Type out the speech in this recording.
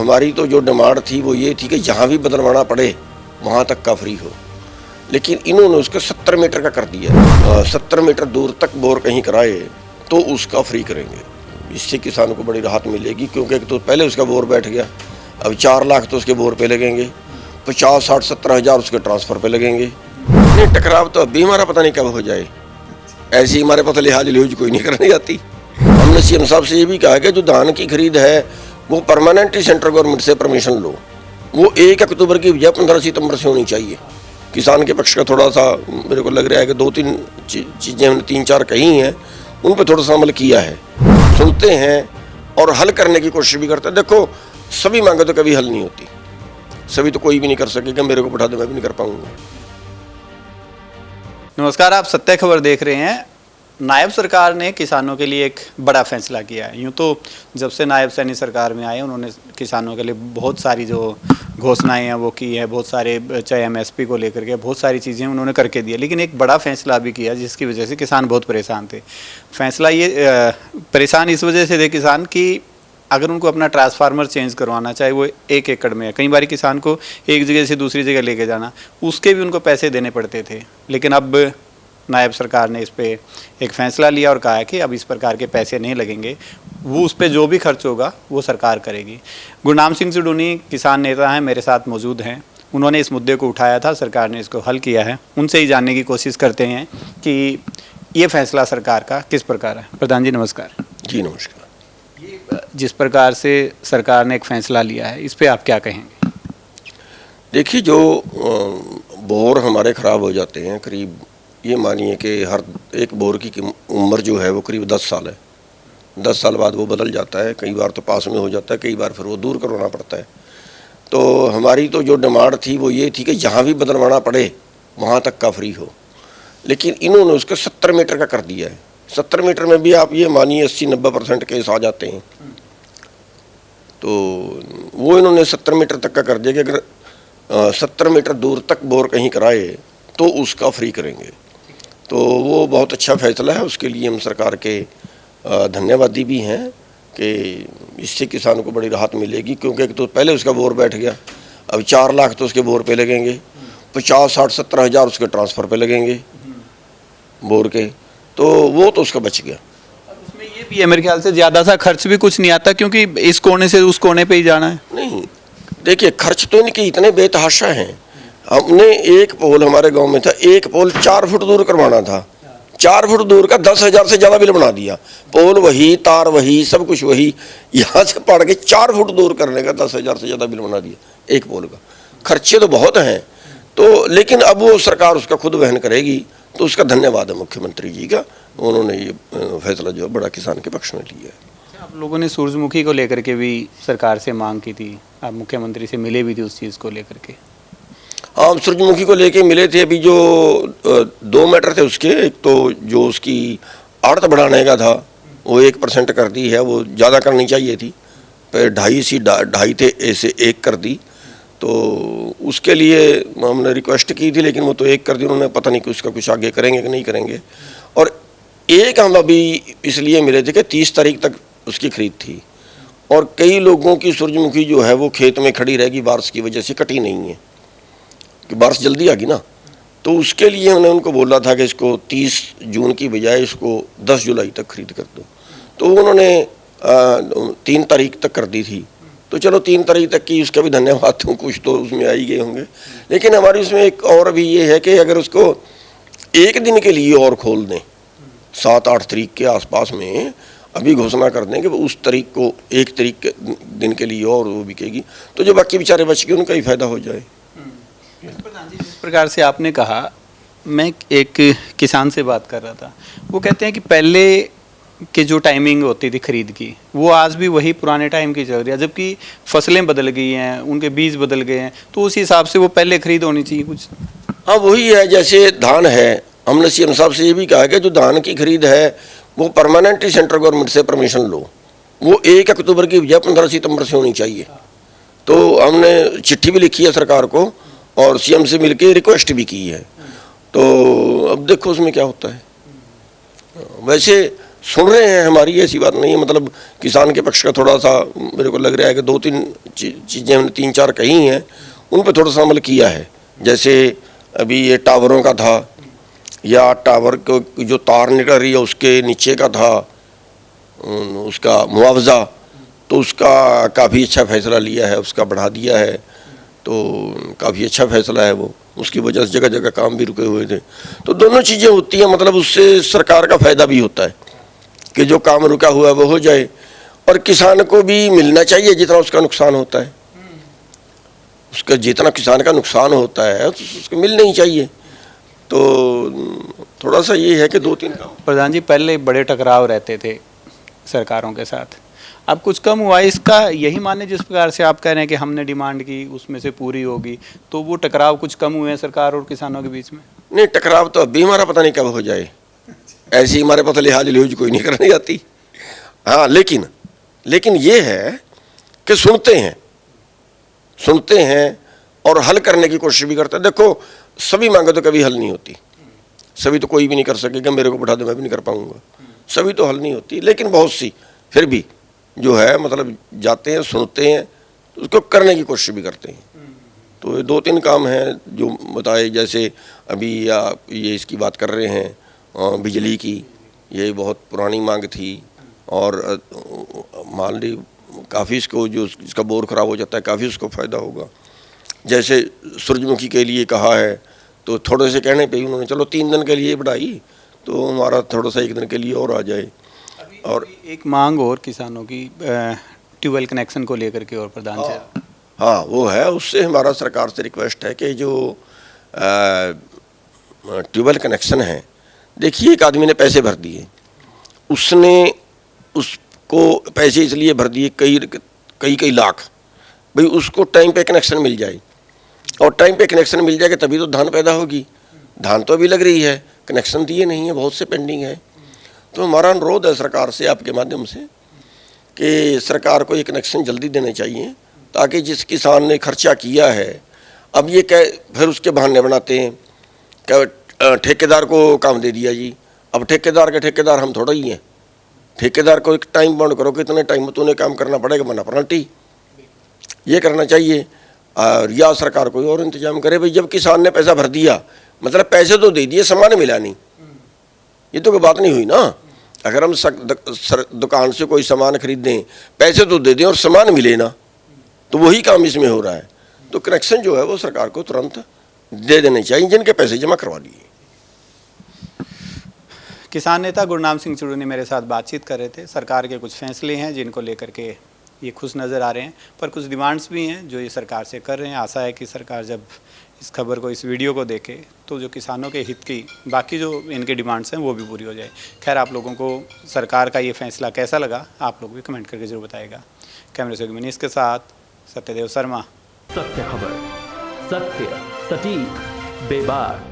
हमारी तो जो डिमांड थी वो ये थी कि जहाँ भी बदलवाना पड़े वहाँ तक का फ्री हो, लेकिन इन्होंने उसको 70 मीटर का कर दिया। 70 मीटर दूर तक बोर कहीं कराए तो उसका फ्री करेंगे। इससे किसान को बड़ी राहत मिलेगी, क्योंकि एक तो पहले उसका बोर बैठ गया, अब 4 लाख तो उसके बोर पे लगेंगे, 50, 60, 70 हज़ार उसके ट्रांसफ़र पे लगेंगे। नहीं, टकराव तो अभी हमारा पता नहीं कब हो जाए। ऐसी हमारे पास लिहाज लिहाज कोई नहीं करने जाती। हमने सीएम साहब से ये भी कहा कि जो धान की खरीद है वो परमानेंटली सेंट्रल गवर्नमेंट से परमिशन लो, वो 1 अक्टूबर की बजाय 15 सितंबर से होनी चाहिए। किसान के पक्ष का थोड़ा सा मेरे को लग रहा है कि 2-3 चीज़ें हमने 3-4 कही हैं, उन पर थोड़ा सा अमल किया है, सुनते हैं और हल करने की कोशिश भी करते हैं। देखो, सभी मांगे तो कभी हल नहीं होती, सभी तो कोई भी नहीं कर सकेगा। मेरे को बैठा दे, मैं भी नहीं कर पाऊंगा। नमस्कार, आप सत्य खबर देख रहे हैं। नायब सरकार ने किसानों के लिए एक बड़ा फैसला किया है। यूँ तो जब से नायब सैनी सरकार में आए उन्होंने किसानों के लिए बहुत सारी जो घोषणाएं हैं वो की है, बहुत सारे चाहे एमएसपी को लेकर के बहुत सारी चीज़ें उन्होंने करके दी, लेकिन एक बड़ा फैसला भी किया जिसकी वजह से किसान बहुत परेशान थे। फैसला ये परेशान इस वजह से थे किसान कि अगर उनको अपना ट्रांसफार्मर चेंज करवाना, चाहे वो 1 एकड़ में है, कई बार किसान को एक जगह से दूसरी जगह लेके जाना, उसके भी उनको पैसे देने पड़ते थे। लेकिन अब नायब सरकार ने इस पे एक फ़ैसला लिया और कहा है कि अब इस प्रकार के पैसे नहीं लगेंगे, वो उस पे जो भी खर्च होगा वो सरकार करेगी। गुरनाम सिंह सिडूनी किसान नेता हैं, मेरे साथ मौजूद हैं। उन्होंने इस मुद्दे को उठाया था, सरकार ने इसको हल किया है। उनसे ही जानने की कोशिश करते हैं कि ये फैसला सरकार का किस प्रकार है। प्रधान जी नमस्कार। जी नमस्कार। जिस प्रकार से सरकार ने एक फ़ैसला लिया है, इस पे आप क्या कहेंगे? देखिए, जो बोर हमारे ख़राब हो जाते हैं, करीब ये मानिए कि हर एक बोर की उम्र जो है वो करीब 10 साल है। 10 साल बाद वो बदल जाता है, कई बार तो पास में हो जाता है, कई बार फिर वो दूर करवाना पड़ता है। तो हमारी तो जो डिमांड थी वो ये थी कि जहाँ भी बदलवाना पड़े वहाँ तक का फ्री हो, लेकिन इन्होंने उसको 70 मीटर का कर दिया है। 70 मीटर में भी आप ये मानिए 80-90% केस आ जाते हैं। तो वो इन्होंने 70 मीटर तक का कर दिया कि अगर 70 मीटर दूर तक बोर कहीं कराए तो उसका फ्री करेंगे। तो वो बहुत अच्छा फैसला है, उसके लिए हम सरकार के धन्यवादी भी हैं कि इससे किसानों को बड़ी राहत मिलेगी, क्योंकि एक तो पहले उसका बोर बैठ गया, अब 4 लाख तो उसके बोर पे लगेंगे, 50, 60, 70 हज़ार उसके ट्रांसफ़र पे लगेंगे बोर के, तो वो तो उसका बच गया। उसमें ये भी है मेरे ख्याल से ज़्यादा सा खर्च भी कुछ नहीं आता, क्योंकि इस कोने से उस कोने पे ही जाना है। नहीं, देखिए, खर्च तो इनके इतने बेतहाशा हैं। हमने एक पोल हमारे गांव में था, एक पोल 4 फुट दूर करवाना था, 4 फुट दूर का 10,000 से ज़्यादा बिल बना दिया। पोल वही, तार वही, सब कुछ वही, यहाँ से पड़ के 4 फुट दूर करने का 10,000 से ज़्यादा बिल बना दिया एक पोल का। खर्चे तो बहुत हैं, तो लेकिन अब वो सरकार उसका खुद वहन करेगी, तो उसका धन्यवाद है मुख्यमंत्री जी का। उन्होंने ये फैसला जो है बड़ा किसान के पक्ष में लिया है। आप लोगों ने सूरजमुखी को लेकर के भी सरकार से मांग की थी, आप मुख्यमंत्री से मिले भी थे उस चीज़ को लेकर के? हाँ, सूरजमुखी को लेके मिले थे। अभी जो 2 मैटर थे उसके, एक तो जो उसकी आड़त बढ़ाने का था वो 1% कर दी है, वो ज़्यादा करनी चाहिए थी, फिर 2.5 थे, ऐसे 1 कर दी। तो उसके लिए हमने रिक्वेस्ट की थी, लेकिन वो तो 1 कर दी उन्होंने, पता नहीं कि उसका कुछ आगे करेंगे कि नहीं करेंगे। और एक हम अभी इसलिए मिले थे कि 30 तारीख तक उसकी खरीद थी, और कई लोगों की सूरजमुखी जो है वो खेत में खड़ी रहेगी, बारिश की वजह से कटी नहीं है, कि बारिश जल्दी आ गई ना। तो उसके लिए हमने उनको बोला था कि इसको 30 जून की बजाय इसको 10 जुलाई तक खरीद कर दो। तो उन्होंने 3 तारीख तक कर दी थी। तो चलो 3 तारीख तक की उसका भी धन्यवाद, तो कुछ तो उसमें आ ही गए होंगे। लेकिन हमारी उसमें एक और भी ये है कि अगर उसको 1 दिन के लिए और खोल दें, 7-8 तारीख के आसपास में अभी घोषणा कर दें कि उस तारीख को 1 तारीख के दिन के लिए और वो बिकेगी, तो जो बाकी बेचारे बच गए उनका ही फायदा हो जाए। प्रधान जी, जिस प्रकार से आपने कहा, मैं एक किसान से बात कर रहा था, वो कहते हैं कि पहले की जो टाइमिंग होती थी खरीद की, वो आज भी वही पुराने टाइम की चल रही है, जबकि फसलें बदल गई हैं, उनके बीज बदल गए हैं, तो उस हिसाब से वो पहले खरीद होनी चाहिए कुछ। हाँ, वही है। जैसे धान है, हमने सीएम साहब से ये भी कहा कि जो धान की खरीद है वो परमानेंटली सेंट्रल गवर्नमेंट से परमिशन लो, वो 1 अक्टूबर की बजाय 15 सितंबर से होनी चाहिए। तो हमने चिट्ठी भी लिखी है सरकार को और सीएम से मिलके रिक्वेस्ट भी की है। तो अब देखो उसमें क्या होता है। वैसे सुन रहे हैं हमारी, ऐसी बात नहीं है। मतलब किसान के पक्ष का थोड़ा सा मेरे को लग रहा है कि 2-3 चीज़ें हमने 3-4 कही हैं, उन पर थोड़ा सा अमल किया है। जैसे अभी ये टावरों का था, या टावर को जो तार निकल रही है उसके नीचे का था उसका मुआवजा, तो उसका काफ़ी अच्छा फैसला लिया है, उसका बढ़ा दिया है, तो काफ़ी अच्छा फैसला है वो। उसकी वजह से जगह जगह काम भी रुके हुए थे। तो दोनों चीज़ें होती हैं, मतलब उससे सरकार का फ़ायदा भी होता है कि जो काम रुका हुआ है वो हो जाए, और किसान को भी मिलना चाहिए जितना उसका नुकसान होता है। उसका जितना किसान का नुकसान होता है तो उसको मिलना ही चाहिए। तो थोड़ा सा ये है कि 2-3 काम। प्रधान जी, पहले बड़े टकराव रहते थे सरकारों के साथ, अब कुछ कम हुआ है। इसका यही माने जिस प्रकार से आप कह रहे हैं कि हमने डिमांड की उसमें से पूरी होगी, तो वो टकराव कुछ कम हुए हैं सरकार और किसानों के बीच में? नहीं, टकराव तो अभी हमारा पता नहीं कब हो जाए, ऐसी हमारे पास लिहाज लिहूज कोई नहीं करने जाती। हाँ, लेकिन ये है कि सुनते हैं और हल करने की कोशिश भी करते हैं। देखो, सभी मांगे तो कभी हल नहीं होती, सभी तो कोई भी नहीं कर सकेगा, मेरे को बैठा दो मैं भी नहीं कर पाऊंगा, सभी तो हल नहीं होती। लेकिन बहुत सी फिर भी जो है मतलब जाते हैं, सुनते हैं, तो उसको करने की कोशिश भी करते हैं। तो ये 2-3 काम हैं जो बताए। जैसे अभी ये इसकी बात कर रहे हैं बिजली की, ये बहुत पुरानी मांग थी, और मान ली काफ़ी इसको जो इसका बोर ख़राब हो जाता है काफ़ी उसको फ़ायदा होगा। जैसे सूरजमुखी के लिए कहा है, तो थोड़े से कहने पे ही उन्होंने चलो 3 दिन के लिए बढ़ाई, तो हमारा थोड़ा सा 1 दिन के लिए और आ जाए। और एक मांग और किसानों की ट्यूबवेल कनेक्शन को लेकर के और प्रधान से। हाँ, वो है, उससे हमारा सरकार से रिक्वेस्ट है कि जो ट्यूबवेल कनेक्शन है, देखिए एक आदमी ने पैसे भर दिए, उसने उसको पैसे इसलिए भर दिए कई लाख, भाई उसको टाइम पे कनेक्शन मिल जाए, और टाइम पे कनेक्शन मिल जाएगा तभी तो धान पैदा होगी। धान तो अभी लग रही है, कनेक्शन दिए नहीं है, बहुत से पेंडिंग है। तो हमारा अनुरोध है सरकार से आपके माध्यम से कि सरकार को ये कनेक्शन जल्दी देने चाहिए, ताकि जिस किसान ने खर्चा किया है, अब ये फिर उसके बहाने बनाते हैं कि ठेकेदार को काम दे दिया जी। अब ठेकेदार हम थोड़ा ही हैं। ठेकेदार को एक टाइम बाउंड करो कि इतने टाइम में तूने काम करना पड़ेगा, वरना पेनल्टी। ये करना चाहिए, और या सरकार कोई और इंतजाम करे। भाई जब किसान ने पैसा भर दिया, मतलब पैसे तो दे दिए, सामान मिला नहीं, ये तो कोई बात नहीं हुई ना। अगर हम दुकान से कोई सामान खरीदें, पैसे तो दे दें और सामान मिले ना, तो वही काम इसमें हो रहा है। तो कनेक्शन जो है वो सरकार को तुरंत दे देने चाहिए जिनके पैसे जमा करवा लिए। किसान नेता गुरनाम सिंह चुड़ू मेरे साथ बातचीत कर रहे थे। सरकार के कुछ फैसले हैं जिनको लेकर के ये खुश नज़र आ रहे हैं, पर कुछ डिमांड्स भी हैं जो ये सरकार से कर रहे हैं। आशा है कि सरकार जब इस खबर को, इस वीडियो को देखे, तो जो किसानों के हित की बाकी जो इनके डिमांड्स हैं वो भी पूरी हो जाए। खैर, आप लोगों को सरकार का ये फैसला कैसा लगा, आप लोग भी कमेंट करके जरूर बताएगा। कैमरे से मनीष के साथ सत्यदेव शर्मा। सत्य खबर, सत्य, सटीक, बेबाक।